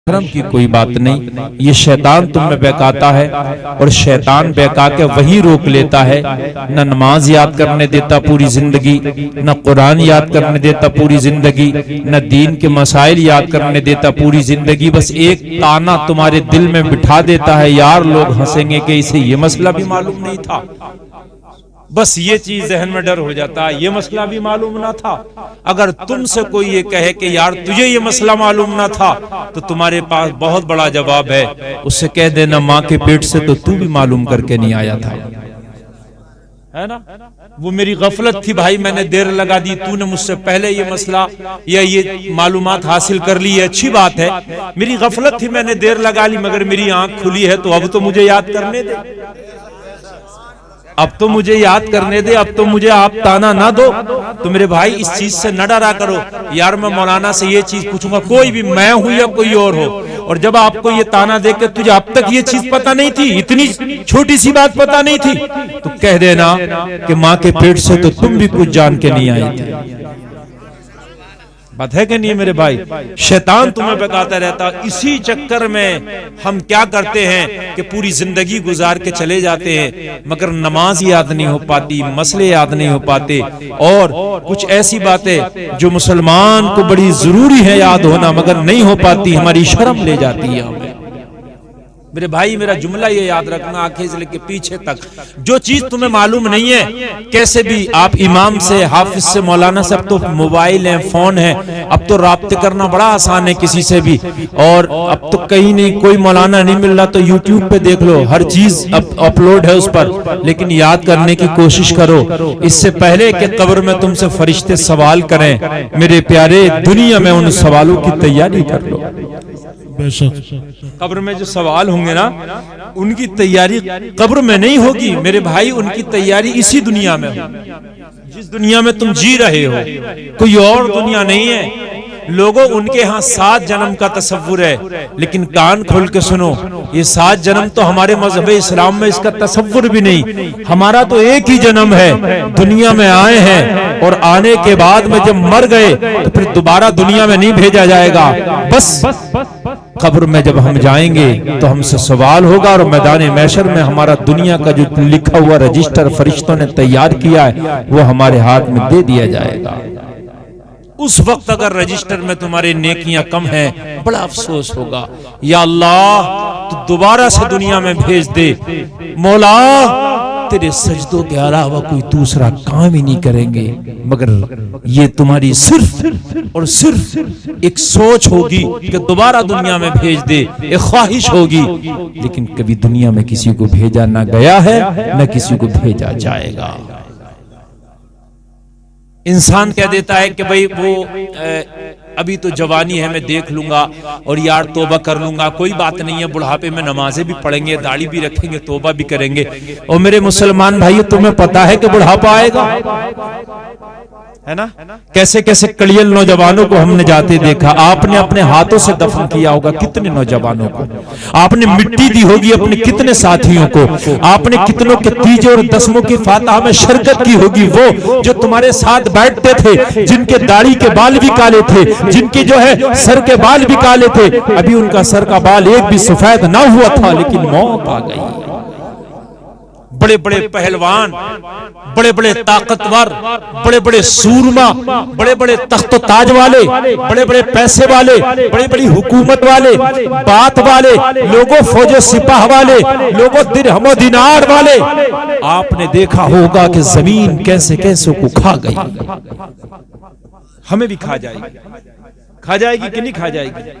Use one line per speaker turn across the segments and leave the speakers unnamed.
शर्म की कोई बात नहीं। ये शैतान तुम में बहकाता है और शैतान बहका के वही रोक लेता है। न नमाज याद करने देता पूरी जिंदगी, न कुरान याद करने देता पूरी जिंदगी, न दीन के मसाइल याद करने देता पूरी जिंदगी। बस एक ताना तुम्हारे दिल में बिठा देता है, यार लोग हंसेंगे कि इसे ये मसला भी मालूम नहीं था। बस ये चीज जहन में डर हो जाता है, ये मसला भी मालूम ना था। अगर तुमसे कोई ये कहे कि यार तुझे ये मसला मालूम ना था, तो तुम्हारे पास बहुत बड़ा जवाब है, उससे कह देना माँ के पेट से तो तू भी मालूम करके नहीं आया था, है ना। वो मेरी गफलत थी भाई, मैंने देर लगा दी, तूने मुझसे पहले ये मसला या ये मालूमात हासिल कर ली, ये अच्छी बात है। मेरी गफलत थी, मैंने देर लगा ली, मगर मेरी आंख खुली है, तो अब तो मुझे याद करने दे, अब तो मुझे याद करने दे, अब तो मुझे आप ताना ना दो। तो मेरे भाई इस चीज से न डरा करो, यार मैं मौलाना से ये चीज पूछूंगा, कोई भी, मैं हूं या कोई और हो, और जब आपको ये ताना दे के तुझे अब तक ये चीज पता नहीं थी, इतनी छोटी सी बात पता नहीं थी, तो कह देना कि माँ के पेट से तो तुम भी कुछ जान के नहीं आए थे। बात है कि नहीं मेरे भाई। शैतान तुम्हें बहकाता रहता। इसी चक्कर में हम क्या करते हैं कि पूरी जिंदगी गुजार के चले जाते हैं, मगर नमाज याद नहीं हो पाती, मसले याद नहीं हो पाते, और कुछ ऐसी बातें जो मुसलमान को बड़ी जरूरी है याद होना, मगर नहीं हो पाती, हमारी शर्म ले जाती है हमें। मेरे भाई मेरा जुमला ये याद रखना, आंखें से लेके पीछे तक, जो चीज तुम्हें मालूम नहीं है, कैसे भी आप इमाम से, हाफिज से, मौलाना से, अब तो मोबाइल है, फोन है, अब तो राब्ते करना बड़ा आसान है किसी से भी, और अब तो कहीं नहीं कोई मौलाना नहीं मिल रहा तो यूट्यूब पे देख लो, हर चीज अपलोड है उस पर। लेकिन याद करने की कोशिश करो, इससे पहले कि कब्र में तुमसे फरिश्ते सवाल करें, मेरे प्यारे, दुनिया में उन सवालों की तैयारी कर लो। कब्र में जो सवाल होंगे ना, उनकी तैयारी कब्र में नहीं होगी मेरे भाई, उनकी तैयारी इसी दुनिया में होगी। जिस दुनिया में तुम जी रहे हो कोई और दुनिया नहीं है। लोगों उनके यहाँ 7 जन्म का तसव्वुर है, लेकिन कान खोल के सुनो, ये 7 जन्म तो हमारे मजहब इस्लाम में इसका तसव्वुर भी नहीं। हमारा तो एक ही जन्म है, दुनिया में आए हैं, और आने के बाद में जब मर गए तो फिर दोबारा दुनिया में नहीं भेजा जाएगा। बस कब्र में जब हम जाएंगे तो हमसे सवाल होगा, और मैदान महशर में हमारा दुनिया का जो लिखा हुआ रजिस्टर फरिश्तों ने तैयार किया है, वो हमारे हाथ में दे दिया जाएगा। उस वक्त अगर रजिस्टर में तुम्हारी नेकियां कम हैं, बड़ा अफसोस होगा, या अल्लाह तो दोबारा से दुनिया में भेज दे, मौला तेरे सजदों के अलावा कोई दूसरा काम ही नहीं करेंगे। मगर ये तुम्हारी सिर्फ और सिर्फ एक सोच होगी कि दोबारा दुनिया में भेज दे, एक ख्वाहिश होगी, लेकिन कभी दुनिया में किसी को भेजा ना गया है, न किसी को भेजा जाएगा। इंसान कह देता है कि भाई वो अभी तो जवानी है, मैं देख लूंगा, और यार तौबा कर लूंगा, कोई बात नहीं है, बुढ़ापे में नमाजें भी पढ़ेंगे, दाढ़ी भी रखेंगे, तौबा भी करेंगे। और मेरे मुसलमान भाई, तुम्हें पता है कि बुढ़ापा आएगा, है ना। कैसे कैसे कड़ियल नौजवानों को हमने जाते देखा। आपने अपने हाथों से दफन किया होगा कितने नौजवानों को, आपने मिट्टी दी होगी अपने कितने साथियों को, आपने कितनों के तीजे और दसमों की फातहा में शिरकत की होगी। वो जो तुम्हारे साथ बैठते थे, जिनके दाढ़ी के बाल भी काले थे, जिनके जो है सर के बाल भी काले थे, अभी उनका सर का बाल एक भी सफेद ना हुआ था, लेकिन मौत आ गई। बड़े बड़े पहलवान, बड़े बड़े ताकतवर, बड़े बड़े सूरमा, बड़े बड़े तख्त ताज वाले, बड़े बड़े पैसे वाले, बड़ी बड़ी हुकूमत वाले, बात वाले लोगों, फौज सिपाह वाले लोगों, दिरहम दिनार वाले, आपने देखा होगा कि जमीन कैसे कैसे को खा गई। हमें भी खा जाएगी कि नहीं खा जाएगी।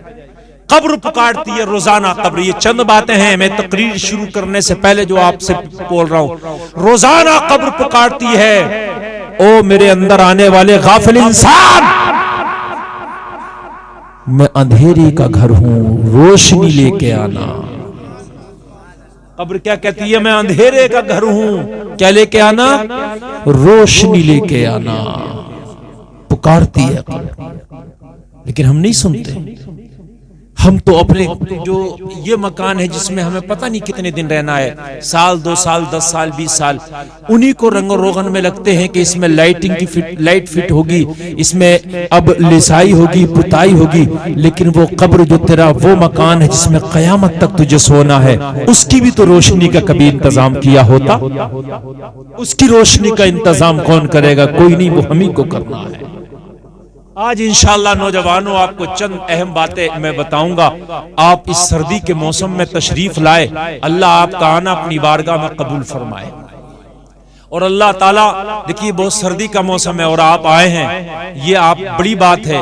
कब्र पुकारती है रोजाना कब्र। ये चंद बातें हैं, मैं तकरीर शुरू करने से पहले जो आपसे बोल रहा हूं, रोजाना कब्र पुकारती है, ओ मेरे अंदर आने वाले गाफिल इंसान, मैं अंधेरे का घर हूं, रोशनी लेके आना। कब्र क्या कहती है? मैं अंधेरे का घर हूं, क्या लेके आना? रोशनी लेके आना। पुकारती है कब्र, लेकिन हम नहीं सुनते। हम तो अपने जो ये मकान है जिसमें हमें पता नहीं कितने दिन रहना है, साल 2 साल 10 साल 20 साल, उन्हीं को रंगो रोगन में लगते हैं कि इसमें लाइटिंग की लाइट फिट होगी, इसमें अब लिसाई होगी, पुताई होगी, लेकिन वो कब्र जो तेरा वो मकान है जिसमें कयामत तक तुझे सोना है, उसकी भी तो रोशनी का कभी इंतजाम किया होता? उसकी रोशनी का इंतजाम कौन करेगा? कोई नहीं, वो हम ही को करना है। आज इंशाअल्लाह नौजवानों आपको चंद अहम बातें मैं बताऊंगा। आप इस सर्दी के मौसम में तशरीफ लाए, अल्लाह आपका आना अपनी बारगाह में कबूल फरमाए। और अल्लाह ताला, देखिए बहुत सर्दी का मौसम है और आप आए हैं, ये आप बड़ी बात है।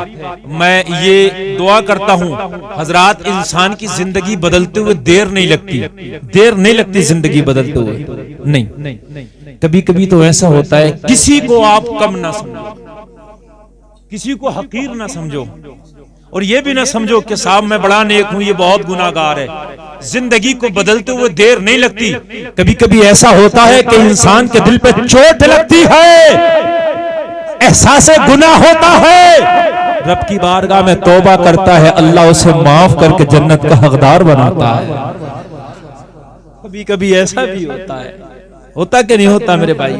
मैं ये दुआ करता हूँ हजरात, इंसान की जिंदगी बदलते हुए देर नहीं लगती जिंदगी बदलते हुए नहीं। कभी कभी तो ऐसा होता है, किसी को आप कम ना समझो, किसी को हकीर ना समझो, और ये भी ना समझो कि साहब मैं बड़ा नेक हूं, ये बहुत गुनाहगार है। जिंदगी को बदलते हुए देर नहीं लगती। कभी कभी ऐसा होता है कि इंसान के दिल पे चोट लगती है, एहसास गुनाह होता है, रब की बारगाह में तौबा करता है, अल्लाह उसे माफ करके जन्नत का हकदार बनाता है। कभी कभी ऐसा भी होता कि नहीं होता मेरे भाई?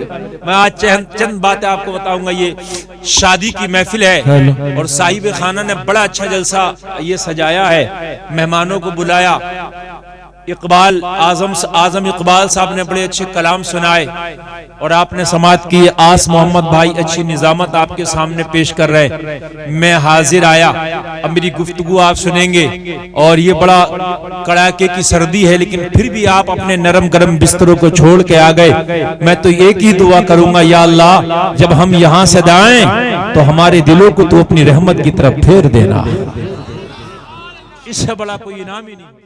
मैं आज चंद बातें आपको बताऊंगा। ये शादी की महफिल है और साहिब खाना ने बड़ा अच्छा जलसा ये सजाया है, मेहमानों को बुलाया। इकबाल आजम इकबाल साहब ने बड़े अच्छे कलाम सुनाए और आपने समात की। आस मोहम्मद भाई अच्छी निजामत आपके सामने पेश कर रहे। मैं हाजिर आया, अब मेरी गुफ्तगू आप सुनेंगे। और ये बड़ा कड़ाके की सर्दी है, लेकिन फिर भी आप अपने नरम गरम बिस्तरों को छोड़ के आ गए। मैं तो एक ही दुआ करूंगा, या अल्लाह जब हम यहाँ से जाएं तो हमारे दिलों को तो अपनी रहमत की तरफ फेर देना, इससे बड़ा कोई इनाम ही नहीं।